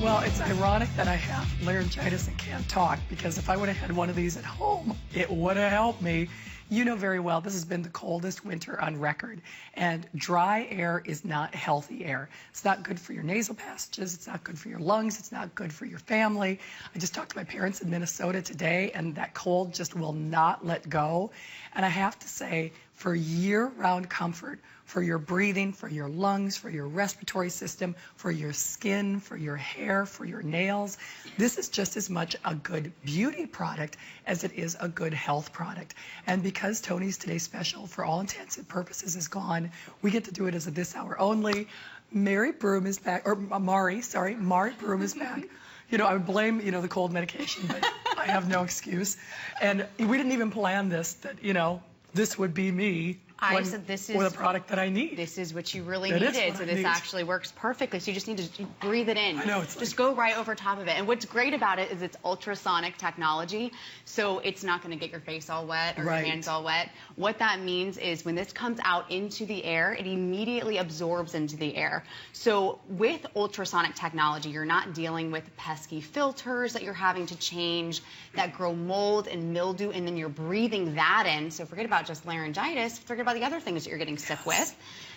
Well, it's ironic that I have laryngitis and can't talk, because if I would have had one of these at home, it would have helped me. You know very well this has been the coldest winter on record, and dry air is not healthy air. It's not good for your nasal passages, it's not good for your lungs, it's not good for your family. I just talked to my parents in Minnesota today, and that cold just will not let go. And I have to say, for year-round comfort, for your breathing, for your lungs, for your respiratory system, for your skin, for your hair, for your nails, this is just as much a good beauty product as it is a good health product. And because Tony's Today Special, for all intents and purposes, is gone, we get to do it as a this hour only. Mari Broom is back, or Mari Broom is back. You know, I would blame, the cold medication, but I have no excuse. And we didn't even plan this, that, this would be me. I said this is with a product that I need. This is what you really needed. So this actually works perfectly. So you just need to breathe it in. I know, it's just go right over top of it. And what's great about it is it's ultrasonic technology. So it's not going to get your face all wet or your hands all wet. What that means is when this comes out into the air, it immediately absorbs into the air. So with ultrasonic technology, you're not dealing with pesky filters that you're having to change that grow mold and mildew, and then you're breathing that in. So forget about just laryngitis, forget about the other things that you're getting sick with.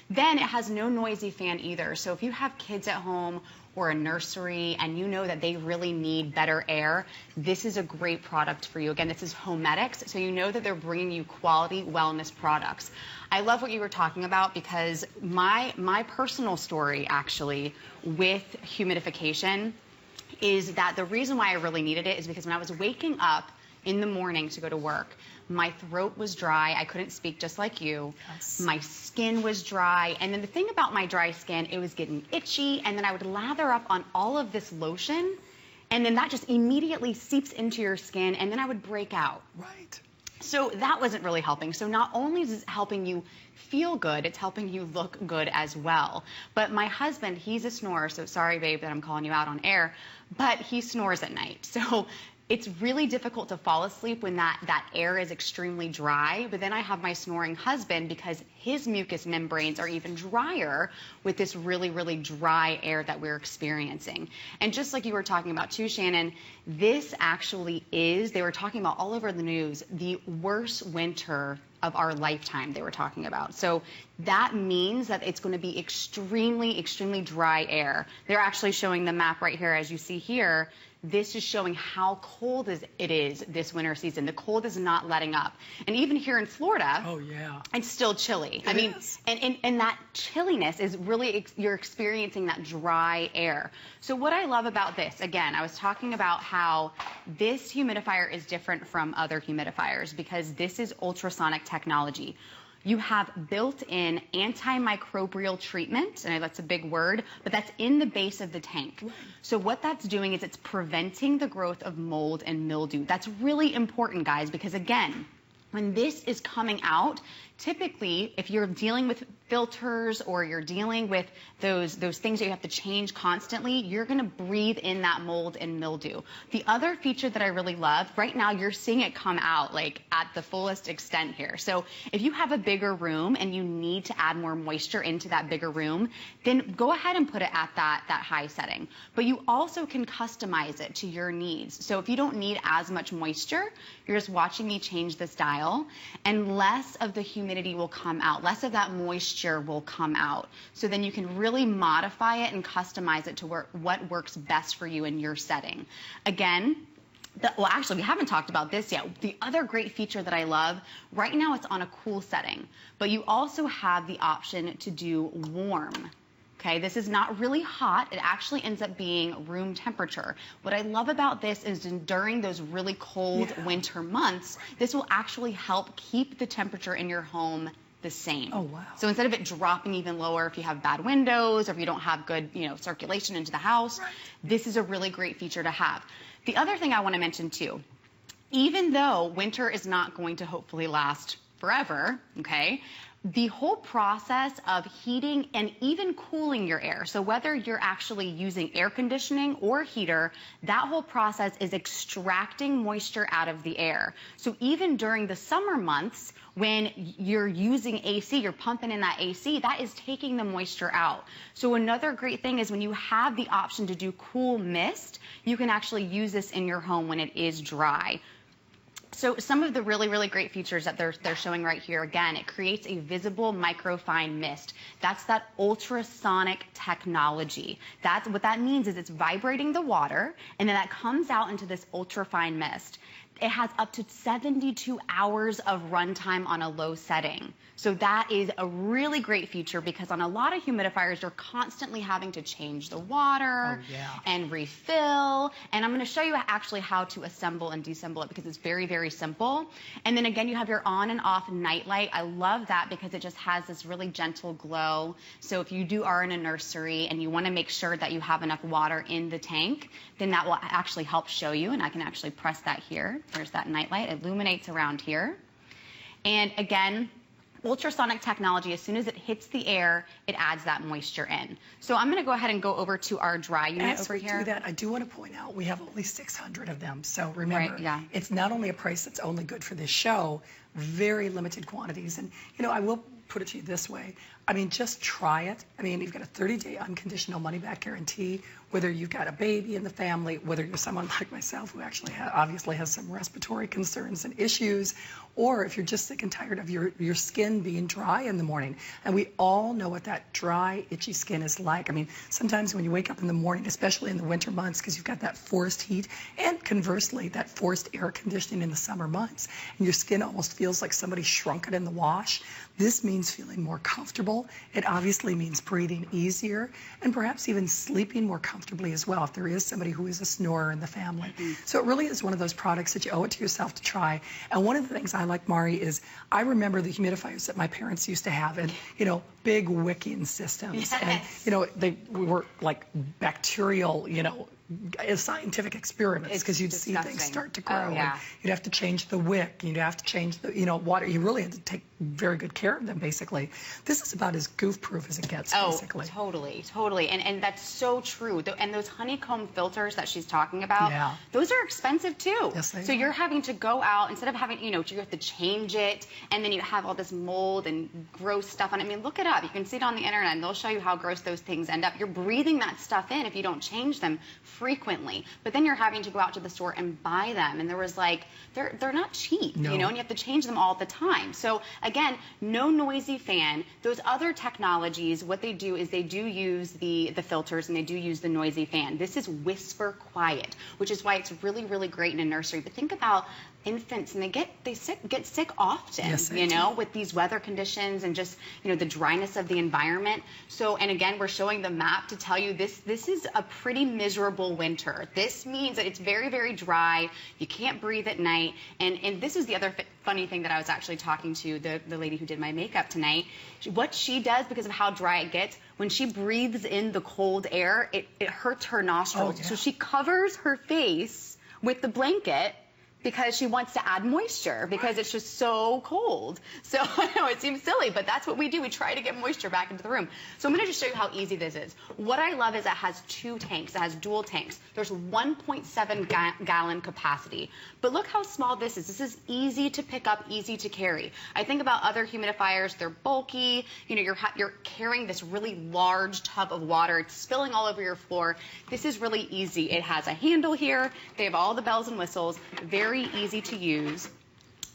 Then it has no noisy fan either. So if you have kids at home or a nursery and you know that they really need better air, this is a great product for you. Again, this is HoMedics, so you know that they're bringing you quality wellness products. I love what you were talking about, because my personal story actually with humidification is that the reason why I really needed it is because when I was waking up in the morning to go to work, my throat was dry. I couldn't speak, just like you. Yes. My skin was dry. And then the thing about my dry skin, it was getting itchy. And then I would lather up on all of this lotion. And then that just immediately seeps into your skin. And then I would break out. Right. So that wasn't really helping. So not only is it helping you feel good, it's helping you look good as well. But my husband, he's a snorer. So sorry, babe, that I'm calling you out on air. But he snores at night. So it's really difficult to fall asleep when that air is extremely dry. But then I have my snoring husband, because his mucous membranes are even drier with this really, really dry air that we're experiencing. And just like you were talking about too, Shannon, this actually is, they were talking about all over the news, the worst winter of our lifetime they were talking about. So that means that it's going to be extremely, extremely dry air. They're actually showing the map right here, as you see here. This is showing how cold it is this winter season. The cold is not letting up. And even here in Florida, oh yeah, it's still chilly. It is. And that chilliness is really, you're experiencing that dry air. So what I love about this, again, I was talking about how this humidifier is different from other humidifiers because this is ultrasonic technology. You have built-in antimicrobial treatment, and that's a big word, but that's in the base of the tank. So what that's doing is it's preventing the growth of mold and mildew. That's really important, guys, because again, when this is coming out, typically, if you're dealing with filters or you're dealing with those things that you have to change constantly, you're going to breathe in that mold and mildew. The other feature that I really love, right now you're seeing it come out like at the fullest extent here. So if you have a bigger room and you need to add more moisture into that bigger room, then go ahead and put it at that high setting. But you also can customize it to your needs. So if you don't need as much moisture, you're just watching me change this dial, and less of the humidity will come out, less of that moisture will come out. So then you can really modify it and customize it to what works best for you in your setting. Again, well, actually, we haven't talked about this yet. The other great feature that I love, right now it's on a cool setting, but you also have the option to do warm. Okay, this is not really hot. It actually ends up being room temperature. What I love about this is during those really cold winter months, this will actually help keep the temperature in your home the same. Oh, wow. So instead of it dropping even lower if you have bad windows or if you don't have good, circulation into the house, this is a really great feature to have. The other thing I want to mention too, even though winter is not going to hopefully last forever, okay, the whole process of heating and even cooling your air, so whether you're actually using air conditioning or heater, that whole process is extracting moisture out of the air. So even during the summer months, when you're using AC, you're pumping in that AC, that is taking the moisture out. So another great thing is when you have the option to do cool mist, you can actually use this in your home when it is dry. So some of the really, really great features that they're showing right here, again, it creates a visible microfine mist. That's that ultrasonic technology. That's what that means is it's vibrating the water, and then that comes out into this ultrafine mist. It has up to 72 hours of runtime on a low setting. So that is a really great feature because on a lot of humidifiers, you're constantly having to change the water and refill. And I'm going to show you actually how to assemble and disassemble it because it's very, very simple. And then again, you have your on and off night light. I love that because it just has this really gentle glow. So if you are in a nursery and you want to make sure that you have enough water in the tank, then that will actually help show you. And I can actually press that here. There's that night light. It illuminates around here. And again, ultrasonic technology, as soon as it hits the air, it adds that moisture in. So I'm going to go ahead and go over to our dry unit over here. Do that, I do want to point out we have only 600 of them. So remember, it's not only a price that's only good for this show, very limited quantities. And, you know, I will put it to you this way. I mean, just try it. I mean, you've got a 30-day unconditional money-back guarantee, whether you've got a baby in the family, whether you're someone like myself who actually obviously has some respiratory concerns and issues, or if you're just sick and tired of your skin being dry in the morning. And we all know what that dry, itchy skin is like. I mean, sometimes when you wake up in the morning, especially in the winter months, because you've got that forced heat, and conversely, that forced air conditioning in the summer months, and your skin almost feels like somebody shrunk it in the wash. This means feeling more comfortable. It obviously means breathing easier and perhaps even sleeping more comfortably as well if there is somebody who is a snorer in the family. So it really is one of those products that you owe it to yourself to try. And one of the things I like, Mari, is I remember the humidifiers that my parents used to have, and, you know, big wicking systems. And, you know, they were like bacterial, you know, scientific experiments because you'd see things start to grow. And you'd have to change the wick. You'd have to change the, you know, water. You really had to take very good care of them, basically. This is about as goof-proof as it gets, basically. Totally, totally. And that's so true. And those honeycomb filters that she's talking about, those are expensive too. Yes, they are. So you're having to go out, instead of having, you know, you have to change it, and then you have all this mold and gross stuff on it. I mean, look it up. You can see it on the internet, and they'll show you how gross those things end up. You're breathing that stuff in if you don't change them frequently. But then you're having to go out to the store and buy them. And there was like, they're not cheap, you know, and you have to change them all the time. So again, no noisy fan. Those other technologies, what they do is they do use the filters and they do use the noisy fan. This is whisper quiet, which is why it's really, really great in a nursery. But think about infants, and they get sick often, you know, with these weather conditions and just, you know, the dryness of the environment. So, and again, we're showing the map to tell you this is a pretty miserable winter. This means that it's very, very dry. You can't breathe at night. And this is the other funny thing that I was actually talking to the lady who did my makeup tonight. What she does, because of how dry it gets, when she breathes in the cold air, it hurts her nostrils. So she covers her face with the blanket because she wants to add moisture because it's just so cold. So I know it seems silly, but that's what we do. We try to get moisture back into the room. So I'm going to just show you how easy this is. What I love is it has 2 tanks. It has dual tanks. There's 1.7 gallon capacity. But look how small this is. This is easy to pick up, easy to carry. I think about other humidifiers. They're bulky. You know, you're carrying this really large tub of water. It's spilling all over your floor. This is really easy. It has a handle here. They have all the bells and whistles. Very easy to use.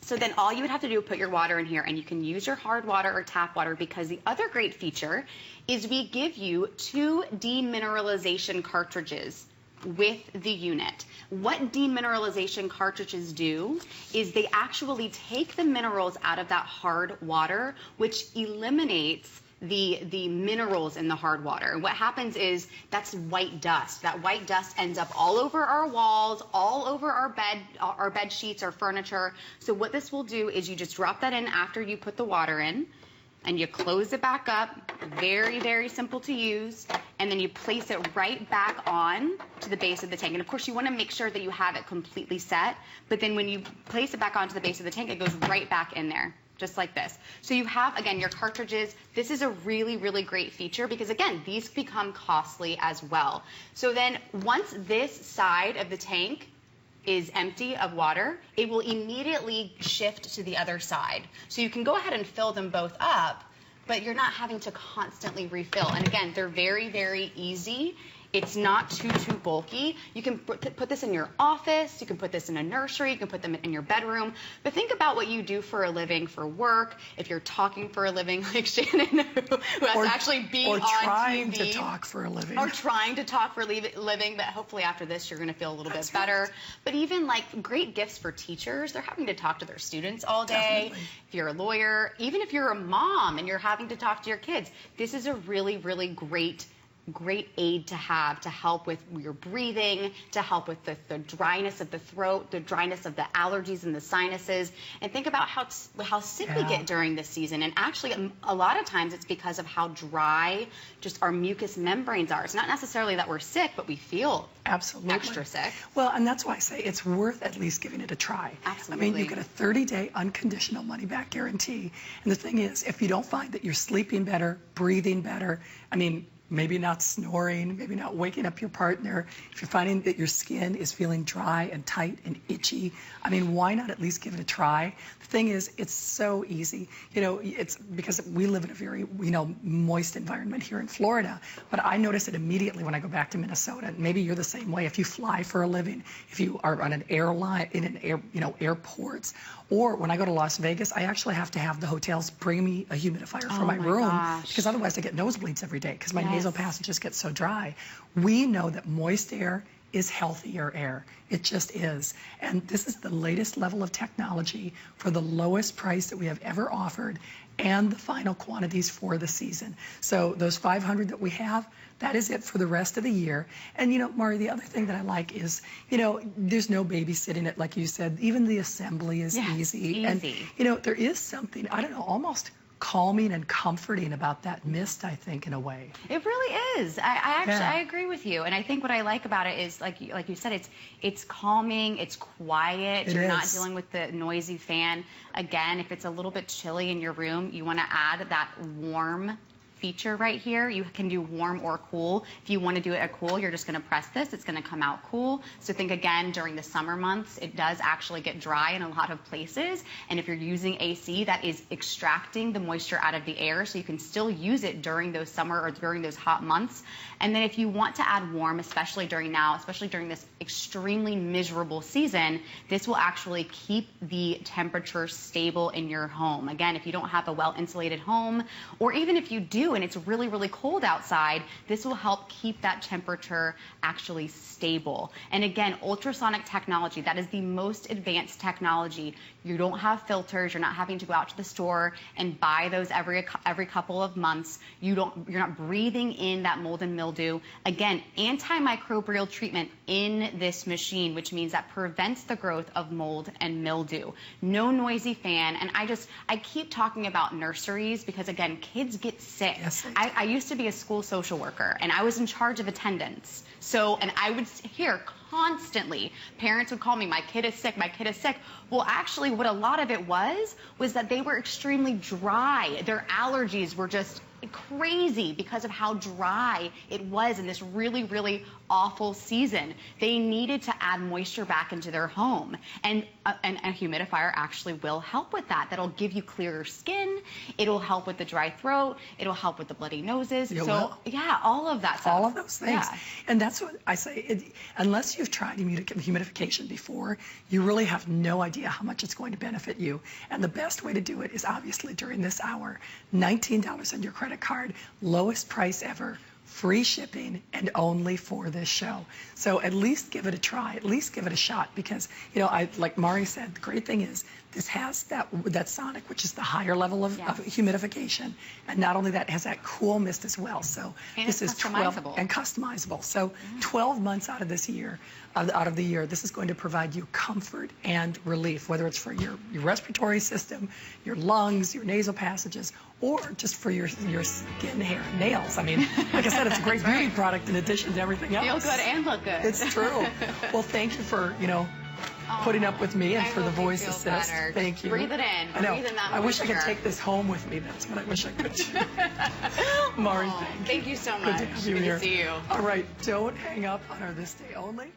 So then all you would have to do is put your water in here, and you can use your hard water or tap water, because the other great feature is we give you 2 demineralization cartridges with the unit. What demineralization cartridges do is they actually take the minerals out of that hard water, which eliminates the minerals in the hard water. What happens is that's white dust. That white dust ends up all over our walls, all over our bed sheets, our furniture. So what this will do is you just drop that in after you put the water in, and you close it back up. Very, very simple to use. And then you place it right back on to the base of the tank. And of course, you want to make sure that you have it completely set. But then when you place it back onto the base of the tank, it goes right back in there. just like this. So you have, again, your cartridges. This is a really, really great feature because, again, these become costly as well. So then once this side of the tank is empty of water, it will immediately shift to the other side. So you can go ahead and fill them both up, but you're not having to constantly refill. And again, they're very, very easy. It's not too bulky. You can put this in your office. You can put this in a nursery. You can put them in your bedroom. But think about what you do for a living, for work. If you're talking for a living, like Shannon, who has to actually be on TV. Or trying to talk for a living. Or trying to talk for a living. But hopefully after this, you're going to feel a little bit better. Right. But even like great gifts for teachers. They're having to talk to their students all day. Definitely. If you're a lawyer, even if you're a mom and you're having to talk to your kids, this is a really, really great aid to have to help with your breathing, to help with the dryness of the throat, the dryness of the allergies and the sinuses. And think about how sick we get during this season. And actually, a lot of times it's because of how dry just our mucous membranes are. It's not necessarily that we're sick, but we feel absolutely extra sick. Well, and that's why I say it's worth at least giving it a try. Absolutely. I mean, you get a 30-day unconditional money-back guarantee. And the thing is, if you don't find that you're sleeping better, breathing better, I mean, maybe not snoring, maybe not waking up your partner, if you're finding that your skin is feeling dry and tight and itchy, I mean, why not at least give it a try? The thing is, it's so easy. You know, it's because we live in a very, moist environment here in Florida, but I notice it immediately when I go back to Minnesota. Maybe you're the same way. If you fly for a living, if you are on an airline, in an airports, or when I go to Las Vegas, I actually have to have the hotels bring me a humidifier for my room because otherwise I get nosebleeds every day because my nasal passages get so dry. We know that moist air is healthier air. It just is. And this is the latest level of technology for the lowest price that we have ever offered and the final quantities for the season. So those 500 that we have, that is it for the rest of the year. And, Mari, the other thing that I like is, there's no babysitting it, like you said. Even the assembly is easy. And, there is something, I don't know, almost calming and comforting about that mist, I think, in a way. It really is. I agree with you. And I think what I like about it is, like you said, it's calming, it's quiet. You're not dealing with the noisy fan. Again, if it's a little bit chilly in your room, you want to add that warm feature right here. You can do warm or cool. If you want to do it at cool, you're just going to press this. It's going to come out cool. So think again, during the summer months, it does actually get dry in a lot of places. And if you're using AC, that is extracting the moisture out of the air. So you can still use it during those summer or during those hot months. And then if you want to add warm, especially during this extremely miserable season, this will actually keep the temperature stable in your home. Again, if you don't have a well-insulated home, or even if you do and it's really, really cold outside, this will help keep that temperature actually stable. And again, ultrasonic technology, that is the most advanced technology. You don't have filters. You're not having to go out to the store and buy those every couple of months. You're not breathing in that mold and mildew. Again, antimicrobial treatment in this machine, which means that prevents the growth of mold and mildew. No noisy fan. And I keep talking about nurseries because, again, kids get sick. Yes, I used to be a school social worker, and I was in charge of attendance. And I would hear constantly, parents would call me, my kid is sick, my kid is sick. Well, actually, what a lot of it was that they were extremely dry. Their allergies were just crazy because of how dry it was in this really, really awful season. They needed to add moisture back into their home. And a humidifier actually will help with that. That'll give you clearer skin. It'll help with the dry throat. It'll help with the bloody noses. Yeah, all of that stuff. All of those things. Yeah. And that's what I say. Unless you've tried humidification before, you really have no idea how much it's going to benefit you. And the best way to do it is obviously during this hour. $19 on your credit card, lowest price ever, free shipping, and only for this show. So at least give it a try, at least give it a shot, because, like Mari said, the great thing is this has that sonic, which is the higher level of humidification, and not only that, it has that cool mist as well. So this is customizable. So 12 months out of the year, this is going to provide you comfort and relief, whether it's for your respiratory system, your lungs, your nasal passages, or just for your skin, hair, and nails. I mean, like I said, it's a great beauty product in addition to everything else. Feel good and look good. It's true. Well, thank you for, putting up with me and I for the hope you voice feel assist. better. Thank you. Breathe it in. I know. Breathe in that I wish I could moisture. take this home with me. That's what I wish I could do. Mari, Thank you so much. Good to have you Good here. to see you. All right, don't hang up on our This Day Only.